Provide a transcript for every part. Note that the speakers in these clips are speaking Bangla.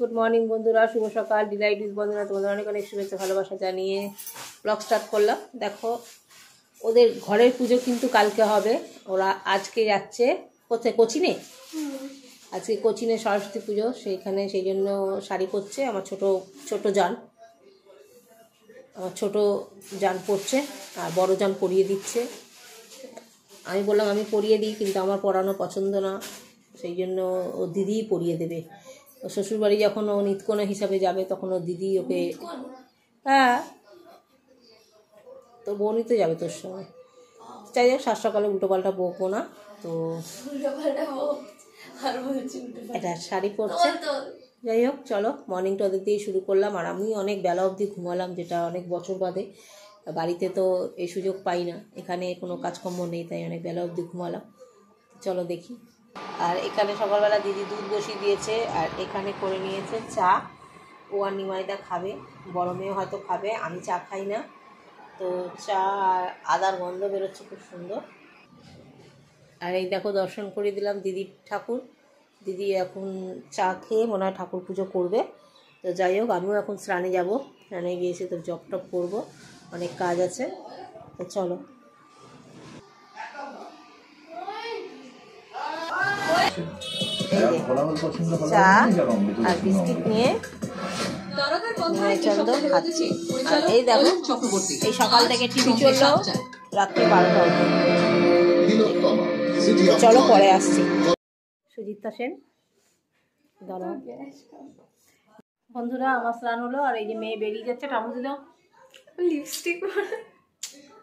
গুড মর্নিং বন্ধুরা, শুভ সকাল। ডিলাইট উইথ বন্ধুরা তোমাদের অনেক অনেক শুভেচ্ছা ভালোবাসা জানিয়ে ব্লগ স্টার্ট করলাম। দেখো ওদের ঘরের পুজো কিন্তু কালকে হবে। ওরা আজকে যাচ্ছে কোথায়, কোচিনে। আজকে কোচিনে সরস্বতী পুজো, সেইখানে সেই জন্য শাড়ি পরছে। আমার ছোট জান পরছে আর বড় জান পরিয়ে দিচ্ছে। আমি বললাম আমি পরিয়ে দিই, কিন্তু আমার পরানো পছন্দ না, সেই জন্য ও দিদিই পরিয়ে দেবে। ও শ্বশুরবাড়ি যখন ও নিতকোনা হিসাবে যাবে তখন ও দিদি ওকে, হ্যাঁ তোর বোনই তো যাবে তোর সঙ্গে। চাই হোক, সাত সকালে উল্টোপাল্টা বকবো না তো। এটা শাড়ি পরছে। যাই হোক চলো, মর্নিংটা ওদের দিয়ে শুরু করলাম। আর আমি অনেক বেলা অবধি ঘুমালাম, যেটা অনেক বছর বাদে। বাড়িতে তো এই সুযোগ পাই না, এখানে কোনো কাজকর্ম নেই, তাই অনেক বেলা অবধি ঘুমালাম। চলো দেখি। আর এখানে সকালবেলা দিদি দুধ বসিয়ে দিয়েছে, আর এখানে করে নিয়েছে চা। ও আর নিমাইদা খাবে, বড় মেয়ে হয়তো খাবে, আমি চা খাই না। তো চা আর আদার গন্ধ বেরোচ্ছে খুব সুন্দর। আর এই দেখো, দর্শন করে দিলাম দিদির ঠাকুর। দিদি এখন চা খেয়ে মনে হয় ঠাকুর পুজো করবে। তো যাই হোক, আমিও এখন স্নানে যাব। স্নানে গিয়েছি তো জপ টপ করবো, অনেক কাজ আছে। তো চলো। চা আর বিস্কিট নিয়ে চন্দ্র খাচ্ছি। আর এই দেখো, এই সকাল থেকে টিভি চললো রাত্রি 12টা অবধি। চলো পরে আসছি। সুজিতা সেন, দাঁড়াও বন্ধুরা, আমার স্নান হলো। আর এই যে মেয়ে বেরিয়ে যাচ্ছে, টামু দিল লিপস্টিক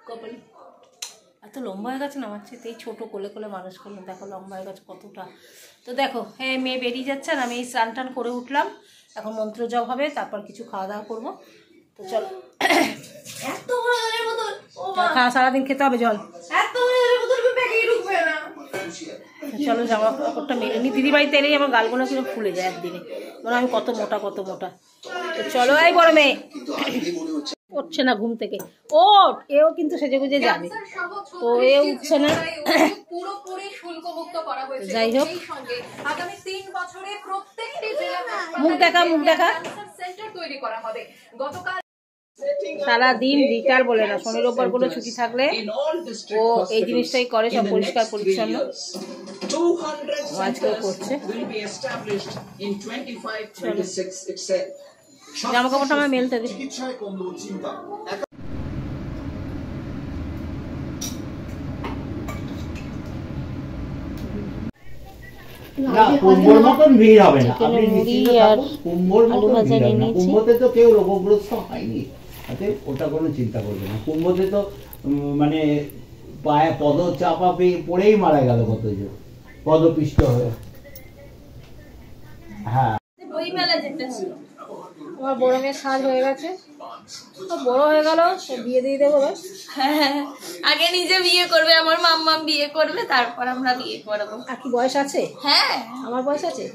কপালি। এত লম্বা হয়ে গেছে না আমার চেয়ে, এই ছোটো কোলে কোলে মানুষ করলো, দেখো লম্বা হয়ে গেছে কতটা। তো দেখো, হ্যাঁ মেয়ে বেরিয়ে যাচ্ছে আর আমি এই স্নান টান করে উঠলাম। এখন মন্ত্র জপ হবে, তারপর কিছু খাওয়া দাওয়া করবো। তো চলো। খাওয়া সারাদিন খেতে হবে জল। চলো, জামা কাপড়টা মেরে নি। দিদি বাড়িতে এলেই আমার গালগুলো কিরকম ফুলে যায় একদিনে, মনে হয় আমি কত মোটা। তো চলো। এই বড় মেয়ে উঠছে না ঘুম থেকে। ওঠ, এও কিন্তু সেজে গুজে যাবে, তো এ উঠছে না। যাই হোক, মুখ দেখা। সারাদিন রিটার বলে না, শনি রোববার কোনো ছুটি থাকলে ও এই জিনিসটাই করে, সব পরিষ্কার পরিচ্ছন্ন। আজকেও করছে। জামা কাপড়টা আমার মেলতে দিই। কুম্ভর মতন ভিড় হবে না, আপনি নিশ্চিন্ত থাকুন, কুম্ভর মতন ভিড় হবে না। কুম্ভতে তো কেউ রোগগ্রস্ত হয়নি, ওটা কোনো চিন্তা করবে না। কুম্ভতে তো মানে পায়ে পদ চাপা পড়েই মারা গেল কতজন, পদপিষ্ট হয়ে। হ্যাঁ, বই মেলা যেতে ছিল। আমার বড় মেয়ের সাজ হয়ে গেছে, বড় হয়ে গেল, বিয়ে দিয়ে দেবো। হ্যাঁ, আগে নিজে বিয়ে করবে, আমার মাম্মা বিয়ে করবে, তারপর আমরা বিয়ে করবো। আর কি বয়স আছে? হ্যাঁ, আমার বয়স আছে।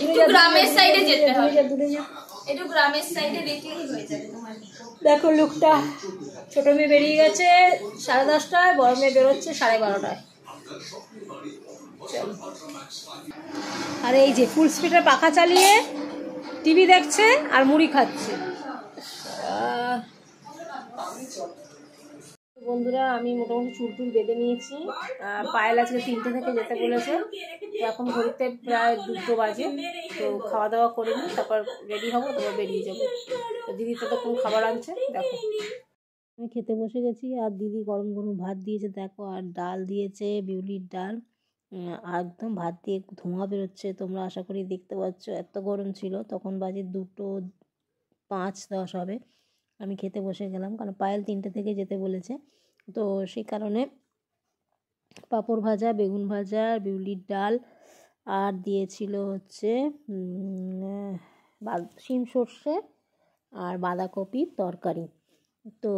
একটু গ্রামের সাইডে যেতে হবে, একটু গ্রামের সাইডে দেখলেই হয়ে যাবে তোমার। দেখো লুকটা, ছোট মেয়ে বেরিয়ে গেছে 10:30টায়, বড় মেয়ে বেরোচ্ছে 12:30টায়। আর এই যে ফুল স্পিডের পাখা চালিয়ে টিভি দেখছে আর মুড়ি খাচ্ছে। বন্ধুরা, আমি মোটামুটি চুল বেঁধে নিয়েছি। পায়েল আজকে 3টে থেকে যেতে বলেছে, তো এখন ঘড়িতে প্রায় 2টো বাজে। তো খাওয়া দাওয়া করে নিই, তারপর রেডি হবো, তারপর বেরিয়ে যাবো। তো দিদি ততক্ষণ খাবার আনছে। দেখো আমি খেতে বসে গেছি, আর দিদি গরম গরম ভাত দিয়েছে দেখো, আর ডাল দিয়েছে, বিউলির ডাল। একদম ভাত দিয়ে ধোঁয়া বেরোচ্ছে, তোমরা আশা করি দেখতে পাচ্ছ। এত গরম ছিল, তখন বাজে 2:05-10 হবে। আমি খেতে বসে গেলাম, কারণ পায়েল 3টে থেকে যেতে বলেছে। তো সেই কারণে পাঁপড় ভাজা, বেগুন ভাজা, বিউলির ডাল, আর দিয়েছিল হচ্ছে শিম সর্ষে আর বাঁধাকপির তরকারি। তো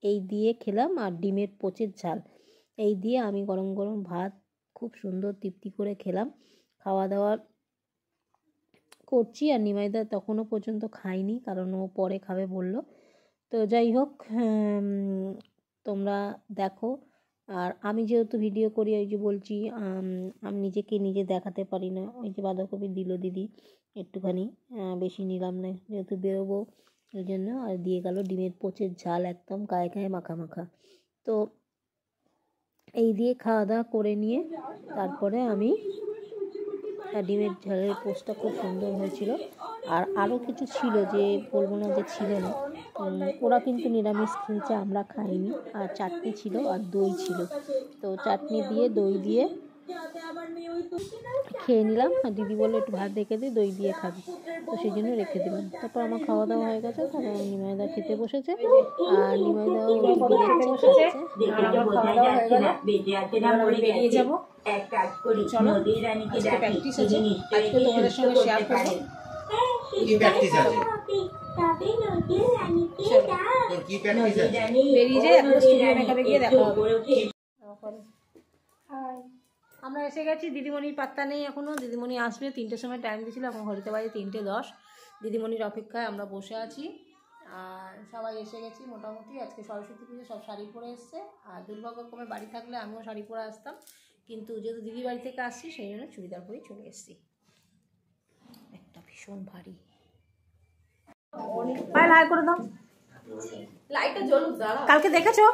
এই দিয়ে খেলাম, আর ডিমের পোচের ঝাল। এই দিয়ে আমি গরম গরম ভাত খুব সুন্দর তৃপ্তি করে খেলাম। খাওয়া দাওয়া করছি, আর নিমাইদা তখনও পর্যন্ত খায়নি, কারণ ও পরে খাবে বলল। তো যাই হোক, তোমরা দেখো আর আমি যেহেতু ভিডিও করি, ওই যে বলছি আমি নিজেকে নিজে দেখাতে পারি না। ওই যে বাঁধাকপি দিল দিদি একটুখানি, বেশি নিলাম না যেহেতু বেরোবো ওই জন্য। আর দিয়ে গেল ডিমের পোচের ঝাল, একদম গায়ে গায়ে মাখা মাখা। তো এই দিয়ে খাওয়া দাওয়া করে নিয়ে তারপরে আমি, ডিমের ঝালের পোচটা খুব সুন্দর হয়েছিল। আর আরও কিছু ছিল যে বলবো না যে ছিল না, ওরা কিন্তু নিরামিষ খেয়েছে, আমরা খাইনি। আর চাটনি ছিল আর দই ছিল, তো চাটনি দিয়ে দই দিয়ে খেয়ে নিলাম। আর দিদি বললো একটু ভাত রেখে দিই, দই দিয়ে খাবি, তো সেই জন্য রেখে দিলাম। তারপর আমার খাওয়া দাওয়া হয়ে গেছে, তারপর নিমাইদা খেতে বসেছে। আর নিমাইদাও বেরিয়ে যাবো। চলো প্র্যাকটিস আছে, আজকে তোমাদের সঙ্গে শেয়ার করবো। বেরিয়ে যাই, এখন স্টুডিও মেকআপে গিয়ে দেখা হবে। আমরা এসে গেছি, দিদিমণির পাত্তা নেই এখনও। দিদিমণি আসবে 3টের সময় টাইম দিয়েছিল, এখন ঘড়িতে বাজে 3:10। দিদিমণির অপেক্ষায় আমরা বসে আছি। আর সবাই এসে গেছি মোটামুটি। আজকে সরস্বতী পুজো, সব শাড়ি পরে এসছে। আর দুর্ভাগ্যক্রমে বাড়ি থাকলে আমিও শাড়ি পরে আসতাম, কিন্তু যেহেতু দিদি বাড়ি থেকে আসছি সেই জন্য চুড়িদার পরেই চলে এসেছি। একটা ভীষণ ভারী। হাই করে দাও, লাইটটা জ্বলুক। দাঁড়াও, কালকে দেখেছো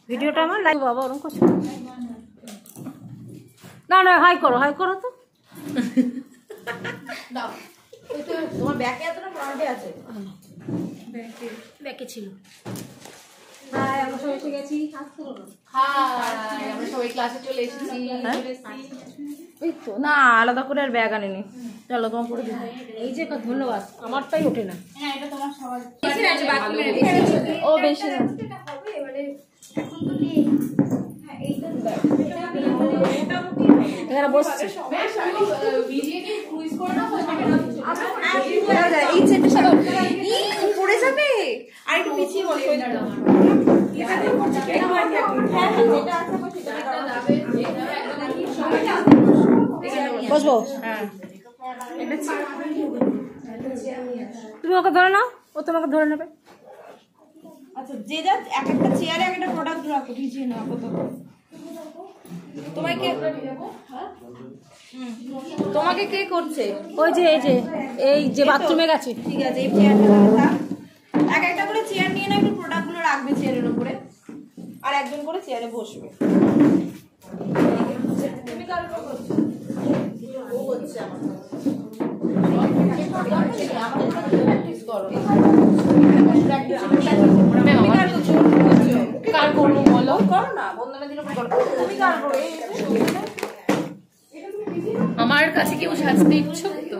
ভিডিওটা আমার? লাইক বাবা ওরকম করছো না, না হাই করো, হাই করো তো। দাও, তোমার ব্যাকে এতটা ফ্রন্টে আছে, ব্যাকে ছিল। হাই, আমরা সবাই এসে গেছি। হাই, আমরা সবাই ক্লাসে চলে এসেছি। এই তো না, আলাদা করে আর ব্যাগ আনিনি। চলো তোমার পরে এই যে ধন্যবাদ, আমারটাই ওঠে না। হ্যাঁ, এটা তোমার সবার ও বেশি না। এখানে বসছে পড়ে যাবে। আর একটু পিছিয়ে বসবো। হ্যাঁ, তুমি ওকে ধরে নাও, ও তোমাকে ধরে নেবে। আচ্ছা, যে যা এক একটা চেয়ারে এক একটা প্রোডাক্ট রাখো, ভিজিয়ে নাও আপাতত। তোমাকে কে করছে? ওই যে এই যে বাথরুমে গেছে। ঠিক আছে, এই চেয়ারটা তাহলে থাক। এক একটা করে চেয়ার নিয়ে না, একটু প্রোডাক্টগুলো রাখবে চেয়ারের উপরে, আর একজন করে চেয়ারে বসবে। তুমি কার উপর করছো? ও হচ্ছে আমার প্র্যাকটিস করো। কার করবো বলো? করো না, বন্ধনা দিলে করো। তুমি কার করো? আমার কাছে কেউ সাজতে ইচ্ছুক তো?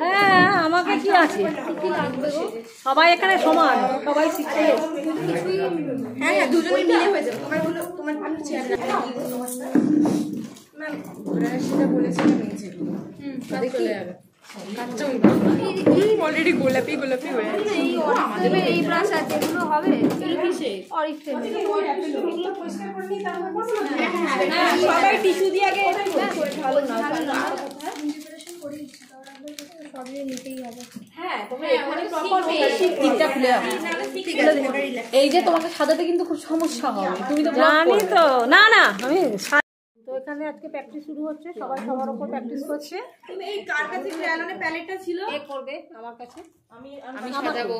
হ্যাঁ, আমাকে কি আছে, সবাই এখানে সমান, সবাই শিখতে। হ্যাঁ হ্যাঁ, দুজনেই মিলে হয়ে যাবে। তোমার চেয়ার ম্যাম, সেটা বলেছিল নিচে চলে যাবে। অলরেডি গোলাপি গোলাপি হয়ে আছে। আমাদের এই ব্রাশ আছে, এগুলো হবে সবাই টিস্যু দিয়ে আগে ভালো না এই যে তোমাকে সাজাতে কিন্তু খুব সমস্যা হবে, তুমি তো জানি তো। না না, আমি তো এখানে আজকে প্র্যাকটিস শুরু হচ্ছে, সবাই সবার উপর প্র্যাকটিস করছে। তুমি এই কার কাছে ক্রেয়নের প্যালেটটা ছিল? কে করবে আমার কাছে? আমি সাজাবো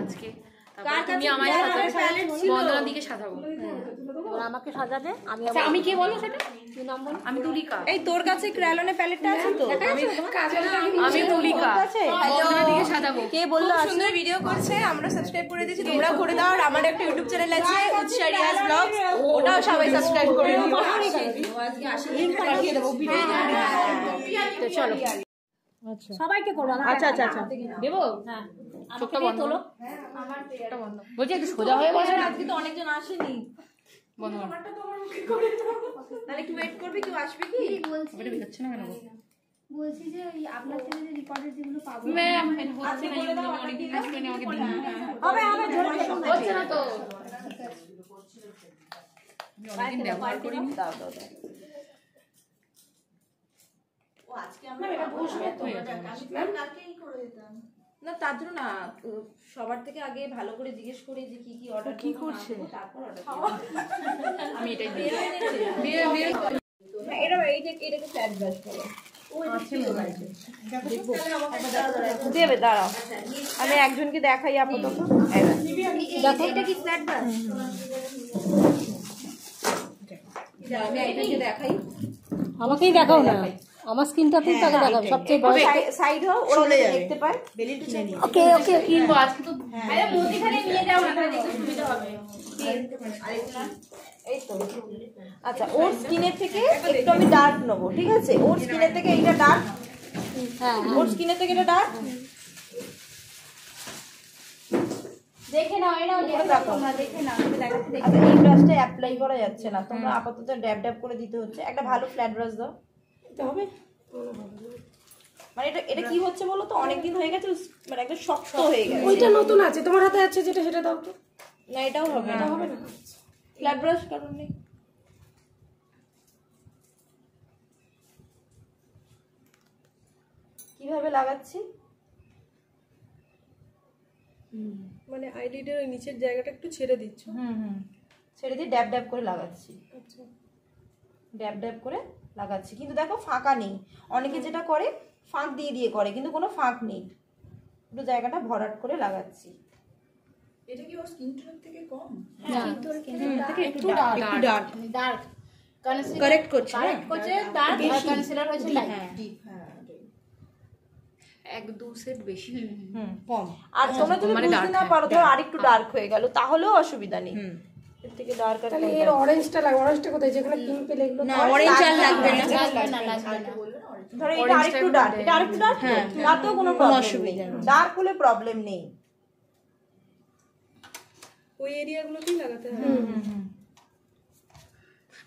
আজকে। তুমি আমায় সাজাবে, বন্দনা দিকে সাজাবো। ওরা আমাকে সাজাবে। আমি কে বলো সেটা? কি নাম বলো? আমি তুলিকা। এই তোর কাছে ক্রেয়নের প্যালেটটা আছে তো? আমি তুলিকা, বন্দনা দিকে সাজাবো। কে বললো? সুন্দর ভিডিও করছে, আমরা সাবস্ক্রাইব করে দিয়েছি, তোমরা করে দাও। আর আমার একটা ইউটিউব চ্যানেল আছে, উৎসা রিয়াজ ব্লগস, ওটাও সবাই সাবস্ক্রাইব করে দিও। আজকে আসি, লিংক পাঠিয়ে দেবো ভিডিও। তো চলো, আচ্ছা সবাইকে করবো। আচ্ছা আচ্ছা আচ্ছা দেবো। হ্যাঁ, চোখটা বন্ধ তোলো। বলছি একটু সোজা হয়ে বসে। আজকে তো অনেকজন আসেনি, বন্ধ তাহলে একটু ওয়েট করবে, কেউ আসবে কি? হচ্ছে না কেন? বলছি যে ওই আপনার থেকে যে রেকর্ডের যেগুলো পাবো ম্যাম হচ্ছে না, এগুলো অনেকদিন কাজ করে আমাকে দিন। হবে হবে, হচ্ছে না তো, অনেকদিন ব্যবহার করি। দাও দাও দাও। ও আজকে আমরা এটা বসবে তো, কালকেই করে দিতাম। না তার জন্য না, সবার থেকে আগে ভালো করে জিজ্ঞেস করি যে কি কি অর্ডার কি করছে, তারপর অর্ডার আমি এটাই এটাকে ফ্ল্যাট ব্রাশ বলে। দেবে দাঁড়াও, আমি একজনকে দেখাই আপাতত। দেখো এটা কি ফ্ল্যাট ব্রাশ, আমি একজনকে দেখাই। আমাকেই দেখাও না, আমার স্কিনটাতেই তাকে দেখাও সবচেয়ে বড়। সাইড হও, ওরা দেখতে পায়। ওকে ওকে কিনবো আজকে তো। আরে মোদিখানে নিয়ে যাও না, তাহলে দেখতে সুবিধা হবে। এই তো আচ্ছা, ওর স্কিনের থেকে একটু আমি ডার্ক নেবো, ঠিক আছে? ওর স্কিনের থেকে এইটা ডার্ক, হ্যাঁ ওর স্কিনের থেকে এটা ডার্ক। দেখে নাও, এনাও দেখে নাও, তোমরা দেখে নাও, আমি দেখাতে দেখি। আচ্ছা, এই ব্রাশটা অ্যাপ্লাই করা যাচ্ছে না, তোমরা আপাতত ড্যাব ড্যাব করে দিতে হচ্ছে। একটা ভালো ফ্ল্যাট ব্রাশ দাও। এটা হবে মানে এটা এটা কি হচ্ছে বলো তো, অনেকদিন হয়ে গেছে, মানে একটা শক্ত হয়ে গেছে। ওইটা নতুন আছে তোমার হাতে আছে যেটা, সেটা দাও তো। না এটাও হবে না, হবে না ফ্ল্যাট ব্রাশ কারণ নেই। কিভাবে লাগাচ্ছি, মানে আইলিডের নিচের জায়গাটা একটু ছেড়ে দিচ্ছ। ছেড়ে দিয়ে ড্যাব ড্যাব করে লাগাচ্ছি, ড্যাব ড্যাব করে লাগাচ্ছি। কিন্তু দেখো ফাঁকা নেই, অনেকে যেটা করে ফাঁক দিয়ে দিয়ে করে, কিন্তু কোনো ফাঁক নেই, একটু জায়গাটা ভরাট করে লাগাচ্ছি। এটা কি ওর স্কিন টোন থেকে কম? একটু ডার্ক ডার্ক কারেক্ট করছে, কারেক্ট করছে, ডার্ক আর কনসিলার হচ্ছে লাইট। এক দু সেট বেশি কম। আর তোমরা যদি বুঝতে না পারো, ধরো আরেকটু ডার্ক হয়ে গেল, তাহলেও অসুবিধা নেই। এর থেকে ডার্ক আর তাহলে এর অরেঞ্জটা লাগবে। অরেঞ্জটা কোথায়, যেগুলো পিম্পল এগুলো? না অরেঞ্জ আর লাগবে না। লাগবে না। ধরো এটা আরেকটু ডার্ক, এটা আরেকটু ডার্ক, তাতেও কোনো অসুবিধা নেই, ডার্ক হলে প্রবলেম নেই। ওই এরিয়াগুলোতেই লাগাতে হবে,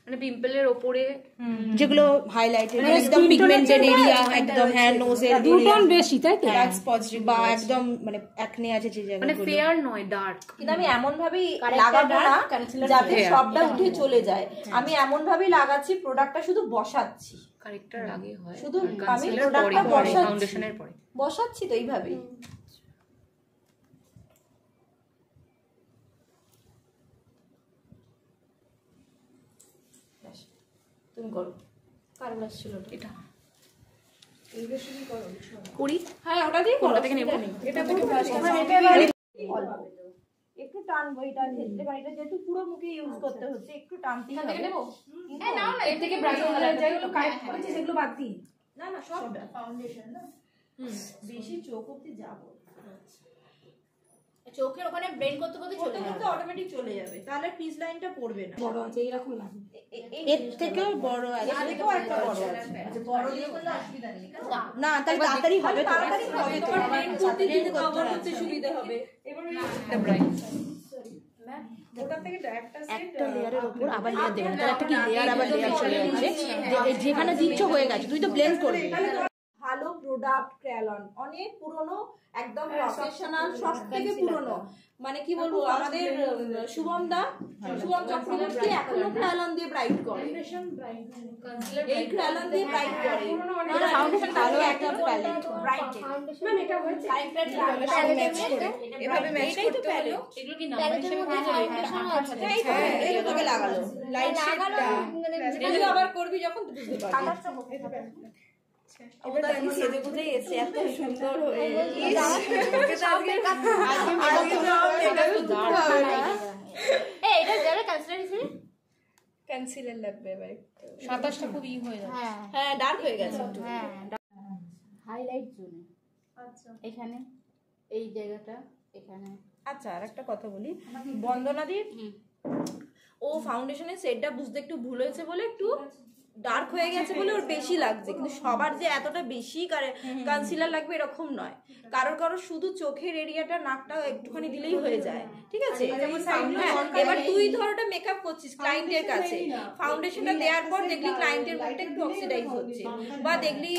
মানে পিম্পলের ওপরে যেগুলো হাইলাইটেড, একদম পিগমেন্টেড এরিয়া, একদম হ্যাঁ নোজের দুটোন বেশি, তাই তো? ডার্ক স্পটস বা একদম মানে অ্যাকনে আছে যে জায়গাগুলো, মানে ফেয়ার নয় ডার্ক। কিন্তু আমি এমন ভাবেই লাগাবো না যাতে সবটা উঠে চলে যায়, আমি এমন ভাবেই লাগাচ্ছি, প্রোডাক্টটা শুধু বসাচ্ছি, কারেক্টর আগে হয়, শুধু আমি প্রোডাক্টটা বসাচ্ছি, ফাউন্ডেশনের পরে বসাচ্ছি তো এইভাবেই। তুমি করো, কার ব্রাশ ছিল এটা করি? হ্যাঁ ওটা দিয়ে করো, থেকে নেব। এটা থেকে অল্প একটু টানবো, এটা ক্ষেত্রে কারণ এটা যেহেতু পুরো মুখে ইউজ করতে হচ্ছে, একটু টানতেই হবে। এই নাও না, এর থেকে ব্রাশ যেগুলো কারেক্ট করেছে সেগুলো বাদ দিই। না না সবটা ফাউন্ডেশন না, বেশি চোখ অবধি যাবো, চোখের ওখানে ব্লেন্ড করতে করতে চলে যাবে, অটোমেটিক চলে যাবে, তাহলে পিস লাইনটা পড়বে না। বড় আছে এইরকম লাগবে। এর থেকেও বড় আছে, এর থেকেও একটা বড় আছে, বড় দিয়ে করলে অসুবিধা নেই না, তাহলে তাড়াতাড়ি হবে, তাড়াতাড়ি হবে, তোমার ব্লেন্ড করতে দিতে কভার করতে সুবিধা হবে। এটা ব্রাইট ওটা থেকে একটা একটা লেয়ারের উপর আবার লেয়ার দেবে না, তাহলে একটা কি লেয়ার আবার লেয়ার চলে যাচ্ছে, যেখানে দিচ্ছ হয়ে গেছে, তুই তো ব্লেন্ড করবি। ভালো প্রোডাক্ট ক্রেলন, অনেক পুরনো, একদম প্রফেশনাল, সব থেকে পুরনো, মানে কি বলবো, আমাদের শুভম দা, শুভম চক্রবর্তী এখনো ক্রেলন দিয়ে ব্রাইট করে, এই ক্রেলন দিয়ে ব্রাইট করে। এটা ফাউন্ডেশন ভালো একটা প্যালেট, ব্রাইট ম্যাম এটা হচ্ছে এভাবে ম্যাচ করতে হলো, এগুলো কি নাম্বার হিসেবে ফাউন্ডেশন আছে? এই তো তোকে লাগালো লাইট শেডটা, এগুলো আবার করবি যখন বুঝতে পারবি। ওটা আমি সেজে গুজে এসে এত সুন্দর হয়ে এই এটা যারা কনসিলার হিসেবে কনসিলার লাগবে এবার, 27টা খুব হয়ে যাবে। হ্যাঁ ডার্ক হয়ে গেছে একটু। হ্যাঁ হাইলাইট জোনে, আচ্ছা এখানে এই জায়গাটা এখানে। আচ্ছা আর একটা কথা বলি, বন্দনাদি ও ফাউন্ডেশনের শেডটা বুঝতে একটু ভুল হয়েছে বলে একটু ডার্ক হয়ে গেছে বলে ওর বেশি লাগছে, কিন্তু সবার যে এতটা বেশি কনসিলার লাগবে এরকম নয়, কারোর শুধু চোখের এরিয়াটা নাকটা একটুখানি দিলেই হয়ে যায়, ঠিক আছে? এবার তুই ধর ওটা মেকআপ করছিস ক্লায়েন্টের কাছে, ফাউন্ডেশনটা দেওয়ার পর দেখলি ক্লায়েন্টের মুখটা একটু অক্সিডাইজ হচ্ছে, বা দেখলি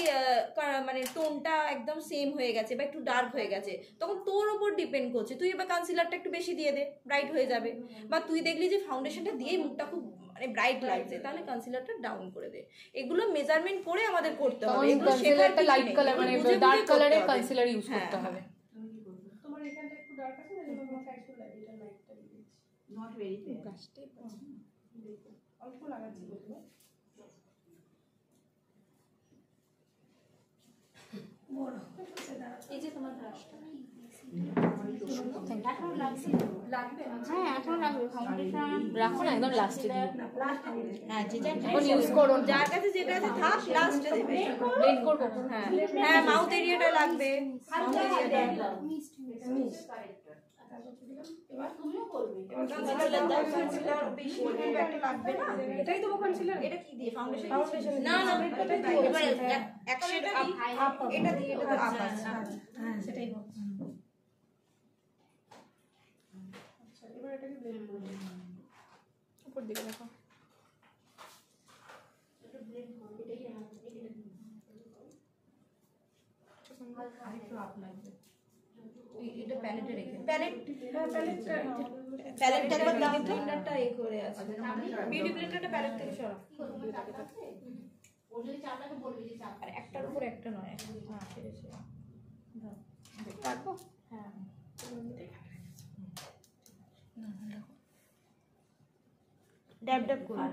মানে টোনটা একদম সেম হয়ে গেছে বা একটু ডার্ক হয়ে গেছে, তখন তোর ওপর ডিপেন্ড করছে, তুই এবার কনসিলারটা একটু বেশি দিয়ে দে, ব্রাইট হয়ে যাবে। বা তুই দেখলি যে ফাউন্ডেশনটা দিয়েই মুখটা খুব মানে ব্রাইট লাগছে, তাহলে কনসিলারটা ডাউন করে দে। এগুলো মেজারমেন্ট করে আমাদের করতে হবে, এগুলো শেখার লাইট কালার মানে ডার্ক কালারের কনসিলার ইউজ করতে হবে। অল্প লাগাচ্ছি বলবো। এই যে তোমার ব্রাশটা হ্যাঁ এখন লাগবে ফাউন্ডেশন রাখো না, একদম লাস্টে দিও। হ্যাঁ, যে যা এখন ইউজ করো, যার কাছে যেটা আছে থাক, লাস্টে দেবে। ব্লেন্ড করবো। হ্যাঁ হ্যাঁ, মাউথ এরিয়াটা লাগবে, মাউথ এরিয়াটা লাগবে না। এটাই তো কনসিলার। এটা কি দিয়ে ফাউন্ডেশন? না না, এটাই তো এবার এক শেড আপ, এটা দিয়ে এটা তো আপ আছে। হ্যাঁ, সেটাই বলছি। আচ্ছা, এবার এটাকে ব্লেন্ড করে দিই। উপর দিকে দেখো। এটা প্যালেটে রেখে প্যালেটটা প্যালেটটা একবার দাও, ব্লেন্ডারটা এই করে আছে, বিউটি ব্লেন্ডারটা প্যালেট থেকে সরাও। আর একটার উপর একটা নয়, হ্যাঁ ঠিক আছে, রাখো। হ্যাঁ ড্যাব ড্যাব করে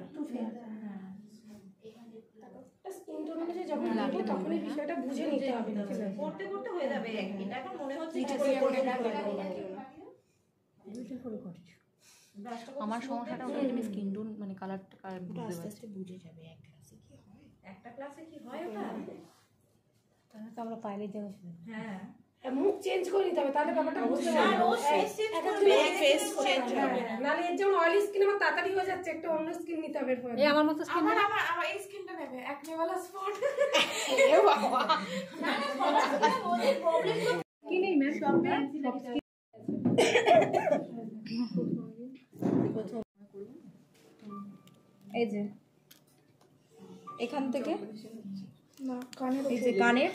স্কিন টোন অনুযায়ী যখন লাগবে তখনই বিষয়টা বুঝে নিতে হবে। করতে করতে হয়ে যাবে। এটা এখন মনে হচ্ছে আমার সমস্যাটা হলো তুমি স্কিন টোন মানে কালারটা বুঝতে পারছি। বুঝে যাবে এক ক্লাসে কি হয়, একটা ক্লাসে কি হয় ওটা। তাহলে তো আমরা পাইলে দেবো। হ্যাঁ মুখ চেঞ্জ করে নিতে হবে, তাহলে ব্যাপারটা বুঝতে পারবে। নাহলে এর যেমন অয়েলি স্কিন আমার তাড়াতাড়ি হয়ে যাচ্ছে, একটা অন্য স্কিন নিতে হবে। এই আমার মতো স্কিন আমার এই স্কিনটা নেবে, একনে वाला স্পট। কি নেই ম্যাম সব এই যে এখান থেকে না কানের এই যে কানের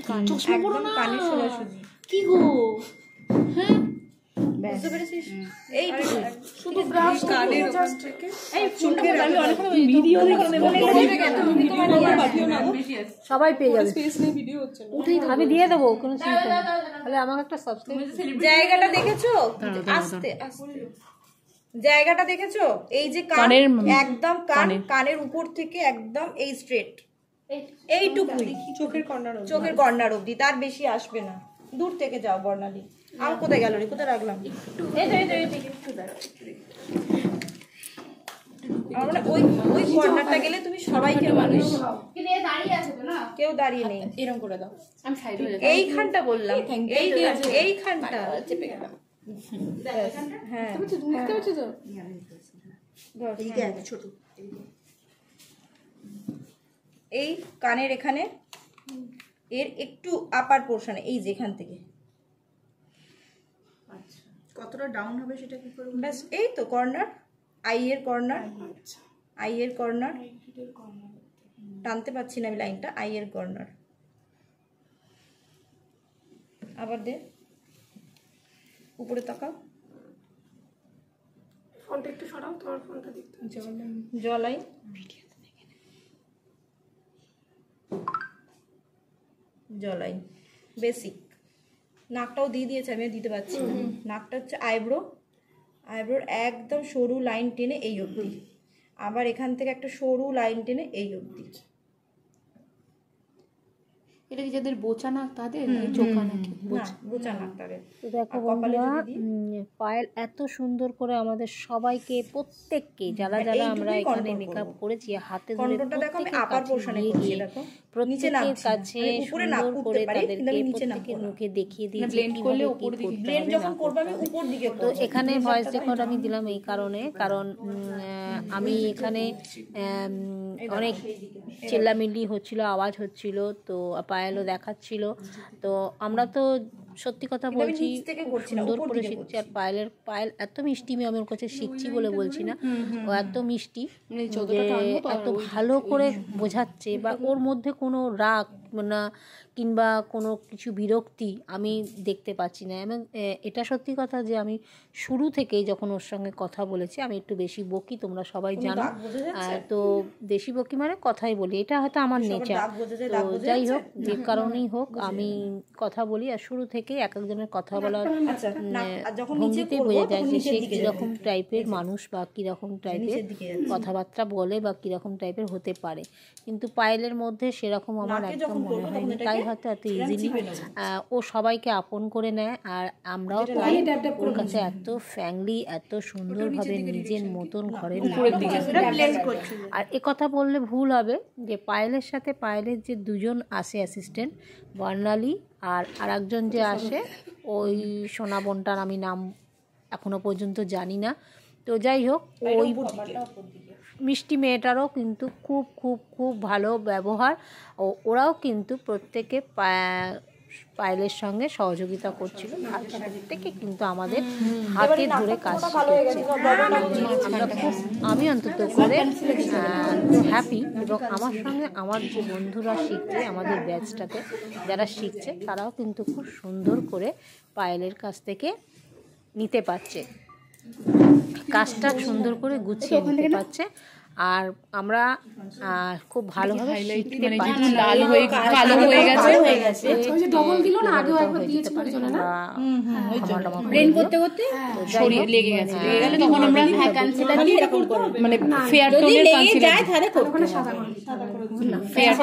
একদম কানের সোজাসুজি কি গো, হ্যাঁ বুঝতে পেরেছিস? এই শুধু ব্রাশ কানের জাস্ট থেকে এই ফুলটা আমি অনেকক্ষণ ভিডিও সবাই পেয়ে যাবে। স্পেস নেই, ভিডিও হচ্ছে না। আমি দিয়ে দেবো, কোনো চিন্তা নেই। তাহলে আমাকে একটা সাবস্ক্রাইব। জায়গাটা দেখেছো? আস্তে আস্তে জায়গাটা দেখেছো? এই যে কানের একদম কানের উপর থেকে একদম এই স্ট্রেট এইটুকুই চোখের কর্নার চোখের কর্নার অবধি, তার বেশি আসবে না। দূর থেকে যাও বর্ণালী। আর কোথায় গেল রে, কোথায় রাখলাম? আমার মনে হয় ওই কর্নারটা গেলে তুমি সবাইকে মানুষ, কিন্তু এ দাঁড়িয়ে আছে তো না, কেউ দাঁড়িয়ে নেই। এরকম করে দাও, আমি সাইড হয়ে যাই। এইখানটা বললাম, এইখানটা চেপে গেলাম। হ্যাঁ বুঝতে পারছো তো? ছোট এই কানের এখানে এর একটু আপার পোর্শনে, এই যেখান থেকে কতটা ডাউন হবে সেটা কি করব? ব্যাস এই তো কর্নার, আই এর কর্নার, আই এর কর্নার টানতে পারছি না আমি লাইনটা, আই এর কর্নার। আবার দে, উপরে তাকাও, ফোনটা একটু সরাও, তোমার ফোনটা দেখতে জলাই জলাই বেসিক। নাকটাও দিয়ে দিয়েছে, আমি দিতে পারছি না। নাকটা হচ্ছে আইব্রো, আইব্রোর একদম সরু লাইন টেনে এই অবধি, আবার এখান থেকে একটা সরু লাইন টেনে এই অবধি। এটা কি যাদের বোচা নাক তাদের চোখা নাকি? না বোচা নাক তাদের। তো দেখো বন্ধুরা, পায়েল এত সুন্দর করে আমাদের সবাইকে প্রত্যেককে যারা যারা আমরা এখানে মেকআপ করেছি হাতে ধরে প্রত্যেকের কাছে সুন্দর করে তাদেরকে প্রত্যেকের মুখে দেখিয়ে দিয়েছি কিভাবে কি করতে হবে। তো এখানে ভয়েস রেকর্ড আমি দিলাম এই কারণে, কারণ আমি এখানে অনেক চেল্লামিল্লি হচ্ছিল, আওয়াজ হচ্ছিল, তো পায়েলও দেখাচ্ছিল। তো আমরা তো সত্যি কথা বলছি সুন্দর করে শিখছি। আর পায়েল এত মিষ্টি, আমি আমার কাছে শিখছি বলে বলছি না, ও এত মিষ্টি যে এত ভালো করে বোঝাচ্ছে, বা ওর মধ্যে কোনো রাগ না কিংবা কোনো কিছু বিরক্তি আমি দেখতে পাচ্ছি না। এবং এটা সত্যি কথা যে আমি শুরু থেকেই যখন ওর সঙ্গে কথা বলেছি, আমি একটু বেশি বকি, তোমরা সবাই জানো। তো বেশি বকি মানে কথাই বলি, এটা হয়তো আমার নেচার। তো যাই হোক, যে কারণেই হোক আমি কথা বলি, আর শুরু থেকেই এক একজনের কথা বলার ভঙ্গিতেই বোঝা যায় যে সে কীরকম টাইপের মানুষ বা কীরকম টাইপের কথাবার্তা বলে বা কীরকম টাইপের হতে পারে। কিন্তু পায়েলের মধ্যে সেরকম আমার একদম মনে হয়নি, তাই হয়তো এত ইজিলি ও সবাইকে আপন করে নেয়। আর আমরাও তাই ওর কাছে এত ফ্র্যাঙ্কলি, এত সুন্দরভাবে নিজের মতন ঘরের আর কথা বললে ভুল হবে যে পায়েলের সাথে পায়েলের যে দুজন আসে অ্যাসিস্ট্যান্ট, বর্ণালী আর আরেকজন যে আসে ওই সোনা বোনটার আমি নাম এখনো পর্যন্ত জানি না। তো যাই হোক, ওই মিষ্টি মেয়েটারও কিন্তু খুব খুব খুব ভালো ব্যবহার, ও ওরাও কিন্তু প্রত্যেকে পায়েলের সঙ্গে সহযোগিতা করছিল, আর প্রত্যেকে কিন্তু আমাদের হাতে ধরে কাজ শিখেছে। আমরা খুব, আমি অন্তত করে হ্যাপি। এবং আমার সঙ্গে আমার যে বন্ধুরা শিখছে, আমাদের ব্যাচটাতে যারা শিখছে, তারাও কিন্তু খুব সুন্দর করে পায়েলের কাছ থেকে নিতে পারছে, কাজটা সুন্দর করে গুছিয়ে নিতে পারছে। আর আমরা খুব ভালোভাবে শিখতে পারছি। লাল হয়ে কালো হয়ে গেছে ডবল দিল না, আগেও একবার দিয়েছিল ওই জন্য না, ব্রেন করতে করতে শরীর লেগে গেছে, লেগে গেলে তখন আমরা কনসিলার দিয়ে এরকম করব, মানে ফেয়ার টোনের কনসিলার তাহলে ওখানে সাদা করে ফেয়ার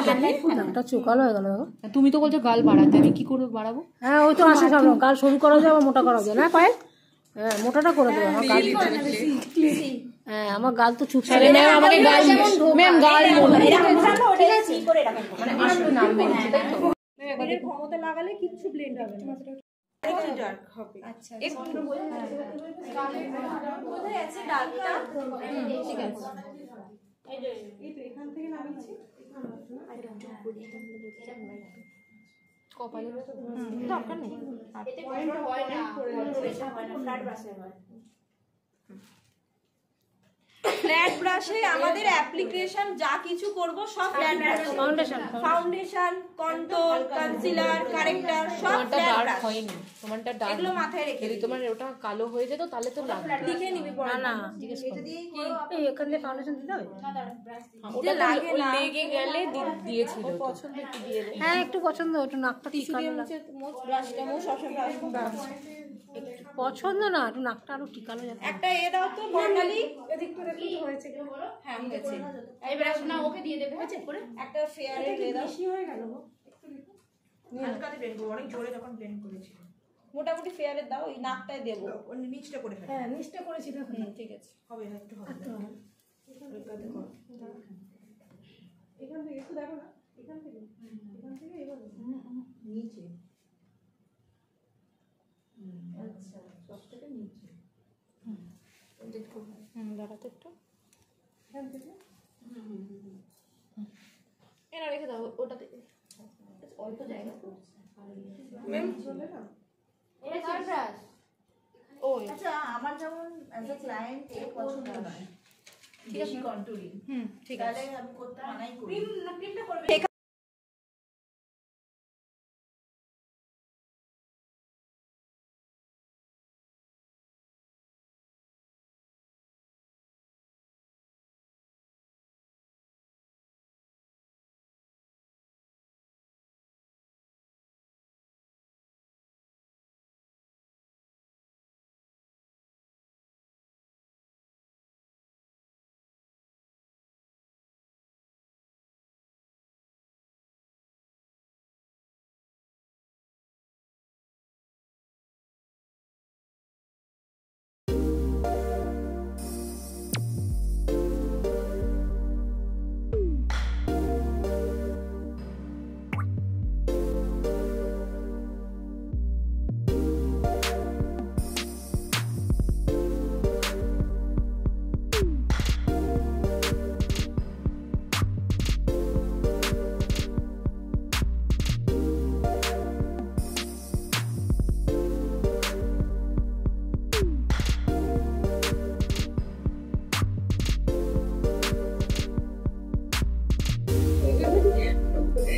টোন। একটা চোকালো হয়ে গেল। তুমি তো বলছো গাল বাড়াতে, আমি কি করে বাড়াবো? হ্যাঁ, ওই তো আসে সব গাল সরু করা যায় বা মোটা করা যায় না পায়েল? হ্যাঁ, মোটাটা করে দেবো। আমার গাল, হ্যাঁ আমার গাল তো চুপ করে ম্যাম আমাকে গাল, ম্যাম গাল ক্ষমতা লাগালে কিচ্ছু ব্লেন্ড হবে না। আচ্ছা কোথায় আছে ডার্কটা? ঠিক আছে, এই তো এখান থেকে নামিয়েছি। কপালে দরকার নেই, এতে কন্ট্রোল হয় না, ফ্ল্যাট ব্রাশে হয়। ফ্ল্যাট ব্রাশে আমাদের অ্যাপ্লিকেশন যা কিছু করব সব flat brush, foundation, control, concealer, corrector সব ফ্ল্যাট ব্রাশ। হয়নি তোমারটা ডার্ক, এগুলো মাথায় রেখে যদি তোমার ওটা কালো হয়ে যেত তাহলে তো লাগবে। লিখে নিবি পরে। না জিজ্ঞেস করো, এই এখান থেকে ফাউন্ডেশন দিতে হবে? ওটা লাগে না, লেগে গেলে দিয়েছিল পছন্দ, একটু দিয়ে দে। হ্যাঁ একটু পছন্দ, একটু নাকটা টিকানো ব্রাশটা মো সবসময় পছন্দ না, একটু নাকটা আরো টিকানো যাবে। একটা এ দাও তো বর্ণালী, এদিক করে একটু হয়েছে কি বলো? হ্যাঁ হয়েছে। এই ব্রাশ না ওকে দিয়ে দেবে, হয়েছে করে একটা ফেয়ার এ দে দাও। বেশি হয়ে গেল গো, একটু দেখো। হালকাতে ব্লেন্ড করব, অনেক জোরে যখন ব্লেন্ড করেছি। মোটামুটি ফেয়ারে দাও, ওই নাকটায় দেব, ওই নিচটা করে ফেল। হ্যাঁ নিচটা করেছি দেখো। ঠিক আছে, হবে না, একটু হবে। হালকাতে করো। এখান থেকে একটু দেখো না, এখান থেকে এভাবে নিচে। আচ্ছা, সবটাকে নিচে। দেখো, দাঁড়াতে একটু এখান থেকে এরা রেখে দাও ওটাতে, অল্প জায়গা তো। এটা কার ব্রাশ? ওই আচ্ছা, আমার যেমন অ্যাজ এ ক্লায়েন্ট এ পছন্দ নয় বেশি কন্ট্রোলিং, ঠিক তাহলে আমি করতে মানাই করি। ক্রিমটা করবে।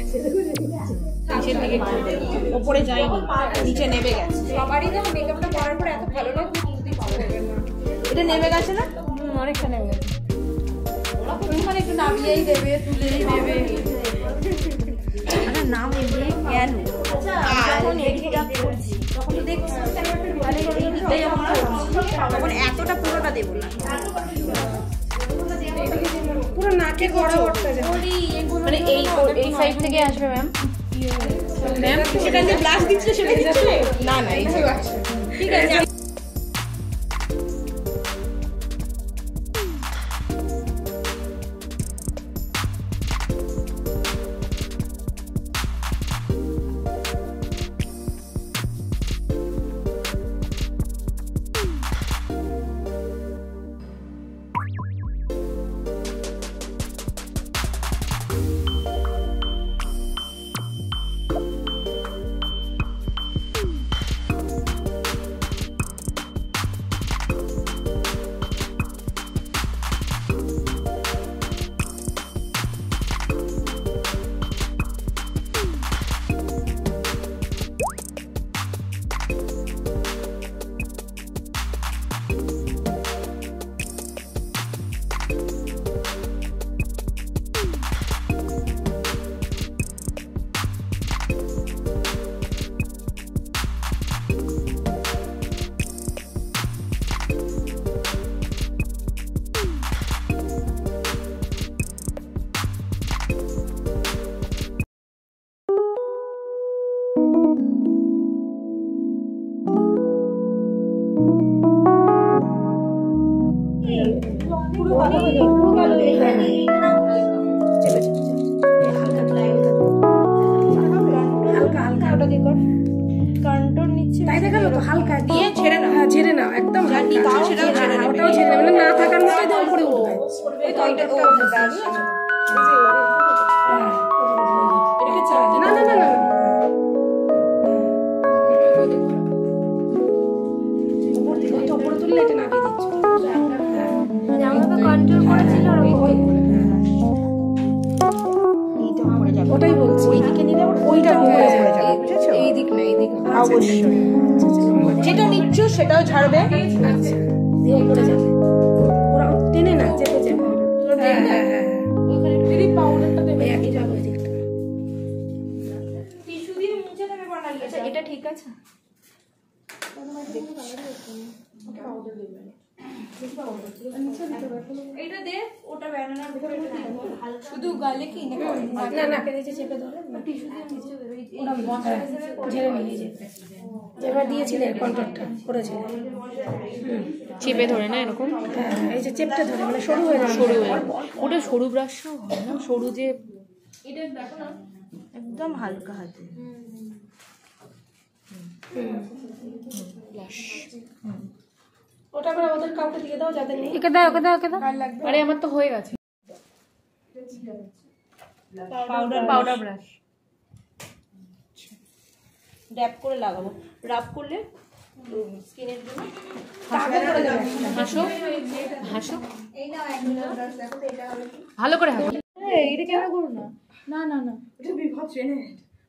নিচের দিকে ওপরে যায়নি, নিচে নেমে গেছে। সবারই না মেকআপটা করার পর এত ভালো লাগছে, এটা নেমে গেছে না? অনেকটা নেমে গেছে। ওখানে একটু নামিয়েই দেবে, তুলেই দেবে। নাম এমনি কেন যখন এডিটটা করছি তখন তো দেখছি তখন এতটা পুরোটা দেবো না, পুরো নাকে করা মানে এই সাইড থেকে আসবে ম্যাম। ম্যাম সেখান থেকে ব্লাশ দিচ্ছে, সেটা দিচ্ছে না না এই ঠিক আছে। হালকা দিয়ে ছেড়ে নাও, হ্যাঁ ছেড়ে নাও একদম হালকা, ওটাও ছেড়ে নাও, না থাকার মতো একদম উপরে উঠবে। ওই কন্ট্রাক্টটা না না না না উপরে তুললে এটা নামিয়ে দিচ্ছ, মানে আমাকে কন্ট্রোল করেছিল ওটাই বলছি। এইদিকে নিলে ওইটা উপরে চলে যাবে, বুঝেছো? এই দিক না, এই দিক অবশ্যই যেটা নিচ্ছ সেটাও ছাড়বে। আচ্ছা দিয়ে উপরে যাবে, ওরা টেনে না যেতে যাবে। হ্যাঁ হ্যাঁ হ্যাঁ ওখানে দিদি পাউডারটা দেবে, একই যাবে ওই দিকটা। টিস্যু দিয়ে মুছে দেবে বানালি। আচ্ছা এটা ঠিক আছে, এটা দে, ওটা ব্যানানার উপরে শুধু গালে কি না না না পেরেছে চেপে ধরে টিস্যু দিয়ে মুছে দেবে। ওরা ঝেড়ে নিয়ে যেতে যেবার দিয়েছিলে কন্ট্রাক্টটা করেছিল চেপে ধরে না এরকম। হ্যাঁ এই যে চেপটা ধরে মানে সরু হয়ে যাবে, সরু হয়ে ওটা সরু ব্রাশও হয় না, সরু যে এটা দেখো না একদম হালকা হাতে। ওটা করে ওদের কাউকে দিয়ে দাও যাদের নেই। একে দাও, ওকে দাও, ওকে দাও। আরে আমার তো হয়ে গেছে পাউডার ব্রাশ। ড্যাপ করে লাগাবো, রাব করলে স্কিনের জন্য হাসো হাসো এই নাও এক মিনিট ব্রাশ দেখো তো এটা হবে কি। ভালো করে হাসো। এটা কেন করো না? না না না এটা বিভৎস এনে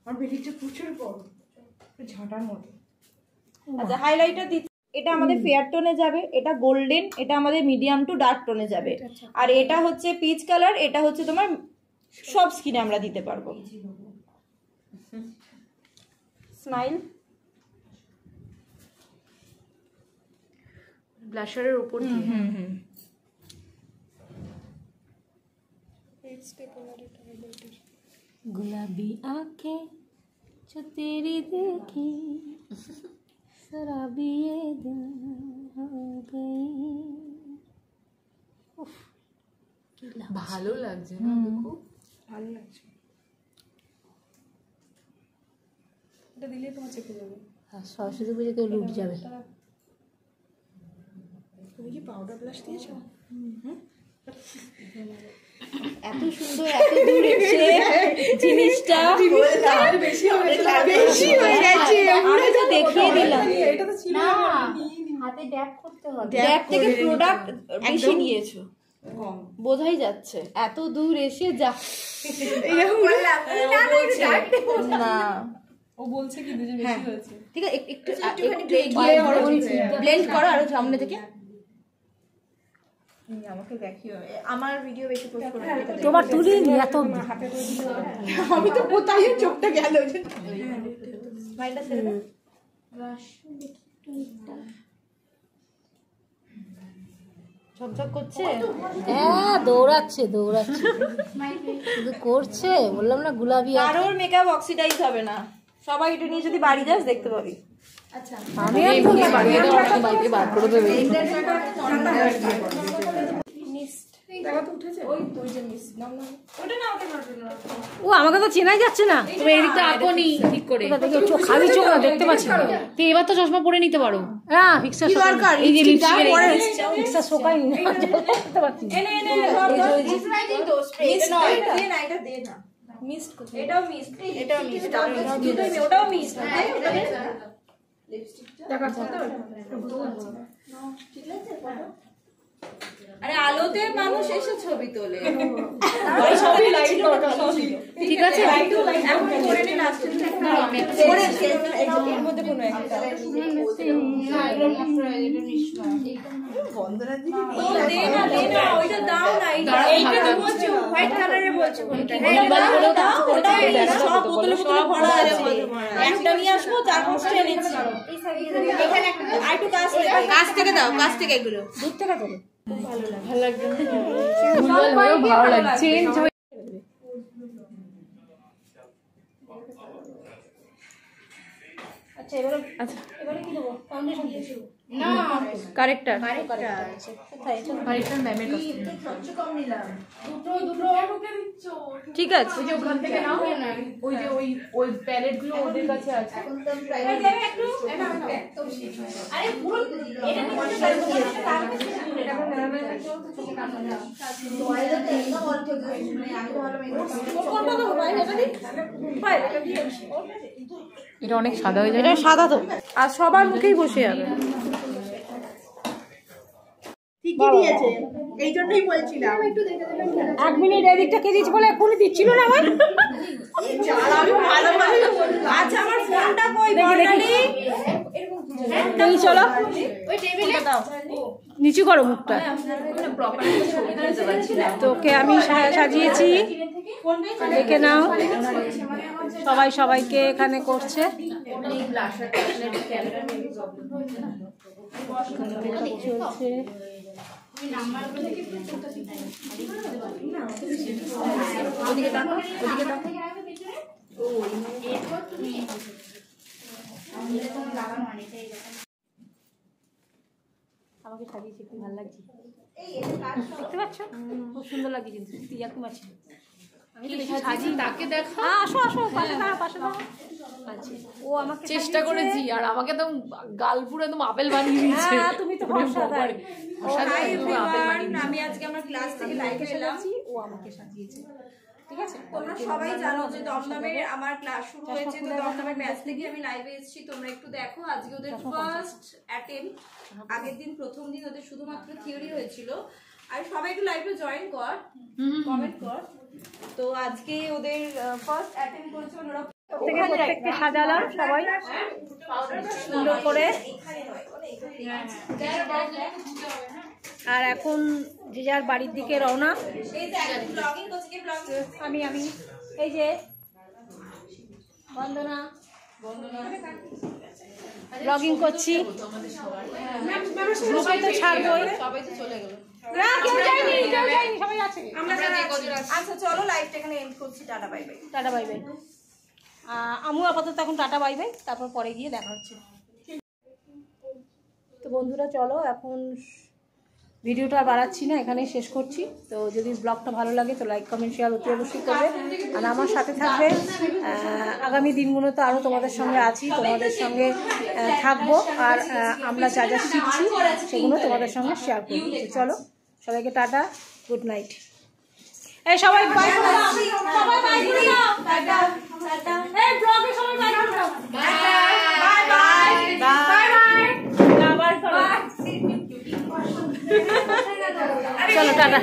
আমার বেরিয়েছে প্রচুর বড় ঝাঁটার মতো। আচ্ছা হাইলাইটার দিচ্ছি, এটা আমাদের ফেয়ার টোনে যাবে, এটা গোল্ডেন, এটা আমাদের মিডিয়াম টু ডার্ক টোনে যাবে, আর এটা হচ্ছে পিচ কালার, এটা হচ্ছে তোমার সব স্কিনে আমরা দিতে পারবো। স্মাইল ব্লাশারের উপর দিয়ে। गुलाबी आंखें जो तेरी देखी शराबी ये दिल हो गई। ভালো লাগছে না? দেখো ভালো লাগছে, এটা দিলে তোমার চেপে যাবে। আর সরস্বতী পুজো তো লুট যাবে। তুমি কি পাউডার ব্লাশ দিয়েছো? এত সুন্দর, এত দূর এসে জিনিসটা বেশি হয়ে গেছে, আমি তো দেখিয়ে দিলাম। এটা তো ছিল হাতে ড্যাপ করতে হবে। ড্যাপ থেকে প্রোডাক্ট বেশি নিয়েছো। বোঝাই যাচ্ছে এত দূর এসে যা না ও বলছে কি দুজন বেশি হয়েছে। ঠিক আছে একটু ব্লেন্ড করো আরো সামনে থেকে। আমাকে দেখিও, আমার ভিডিও বেশি পোস্ট করো। তোমার তুলি এত আমি তো কোথায় চোখটা গেল। মাইন্ডটা ছেড়ে দাও। ঝকঝক করছে। হ্যাঁ দৌড়াচ্ছে শুধু করছে, বললাম না গুলাবি। কারোর মেকআপ অক্সিডাইজ হবে না, সবাই এটা নিয়ে যদি বাড়ি যাস দেখতে পাবি। আমি বাড়িতে বার করে দেবে। দেখা তো উঠেছে ওই তুই যে মিস নাম না ওটা না ওটা না ও আমাকে তো চেনাই যাচ্ছে না। তুমি এদিকটা আঁকোনি ঠিক করে। খালি চোখ না, দেখতে পাচ্ছি না। তো এবার তো চশমা পরে নিতে পারো। হ্যাঁ ফিক্সার দরকার এই যে লিপস্টিকের ফিক্সার শোকায়নি না, দেখতে পাচ্ছি না। দে না, এটা দে না। মিস্ট করতে, এটাও মিস্ট, এটাও মিস্ট, ওটাও মিস্ট। দেখা তো আরে আলোতে মানুষ এসে ছবি তোলে। সবই লাইট দরকার সবই ঠিক আছে। এখন করে নে লাস্টে এর মধ্যে কোনো একটা বন্দনা দিদি দে না ওইটা দাও না। এইটা বলছো হোয়াইট কালারে বলছো কোনটা? ওটা সব বোতলে বোতলে ভরা আছে। একটা নিয়ে আসবো, চার পাঁচটা এনেছি। এখানে একটা আর একটু কাছ থেকে দাও, কাছ থেকে এগুলো দূর থেকে তোলো। ভালো লাগছে। ভালো লাগছে। চেঞ্জ হয়ে আচ্ছা এবারে কি দেবো? ফাউন্ডেশন দিয়েছি না কারেক্টার। আরেকটা ম্যামের কাছে। দুটো ঠিক আছে, ওই যে ওখান থেকে নাও। ওই যে ওই প্যালেট গুলো ওদের কাছে আছে। আরে পুরো এটা এটা অনেক সাদা হয়ে যায়। এটা সাদা তো। আর সবার মুখেই বসে যাবে। ঠিকই দিয়েছে, এই জন্যই বলছিলাম। 1 মিনিট এদিকটা কে দিচ্ছে বলে এখনই দিচ্ছিল না আমার। আমি ভালোভাবে আচ্ছা আমার ফোনটা কই বর্ণালী? এই চলো ওই টেবিলে দাও। নিচু করো মুখটা। তোকে আমি সাজিয়েছি, দেখে নাও। সবাই সবাইকে এখানে করছে। চলছে ওদিকে দেখো, ওদিকে দেখো। আমাকে সাজিয়েছে, খুব ভালো লাগছে। দেখতে পাচ্ছ খুব সুন্দর লাগছে, কিন্তু ইয়াকুম আছে। আমি তো বেশি সাজি তাকে দেখা। আসো আসো, পাশে দাঁড়া, পাশে দাঁড়া। আচ্ছা ও আমাকে চেষ্টা করেছি, আর আমাকে তো গাল পুরো একদম আপেল বানিয়ে দিয়েছে। হ্যাঁ তুমি তো অসাধারণ। আমি আজকে আমার ক্লাস থেকে লাইভে এলাম। ও আমাকে সাজিয়েছে, ঠিক আছে। তোমরা সবাই জানো যে দমদমের আমার ক্লাস শুরু হয়েছে, তো দমদমের ব্যাচ থেকে আমি লাইভে এসেছি। তোমরা একটু দেখো, আজকে ওদের ফার্স্ট অ্যাটেম্প। আগের দিন প্রথম দিন ওদের শুধুমাত্র থিওরি হয়েছিল। আর সবাই একটু লাইভে জয়েন কর, কমেন্ট কর। তো আজকে ওদের ফার্স্ট অ্যাটেম্প করেছে ওরা। প্রত্যেককে সাজালাম সবাই সুন্দর করে। আর এখন যে যার বাড়ির দিকে রওনা। আমি এই যে বন্দনা ব্লগিং করছি, গ্রুপে তো ছাড়বই। সবাই তো চলে গেল। না কেউ যায়নি, সবাই আছে। আচ্ছা চলো লাইভটা এখানে এন্ড করছি। Tata bye bye. Tata bye bye. আমু আপাতত এখন টাটা বাই বাই, তারপর পরে গিয়ে দেখা হচ্ছে। তো বন্ধুরা চলো, এখন ভিডিওটা আর বাড়াচ্ছি না, এখানেই শেষ করছি। তো যদি ব্লগটা ভালো লাগে তো লাইক কমেন্ট শেয়ার অতি অবশ্যই করবে, আর আমার সাথে থাকবে। আগামী দিনগুলোতে আরও তোমাদের সঙ্গে আছি, তোমাদের সঙ্গে থাকবো, আর আমরা যা যা শিখছি সেগুলো তোমাদের সঙ্গে শেয়ার করবো। চলো সবাইকে টাটা, গুড নাইট। এই সবাই বাই করে দাও, সবাই বাই করে দাও, টাটা টাটা। এই ব্লগে সবাই বাই করে দাও, bye bye bye bye bye. আবার করো। চলো টাটা।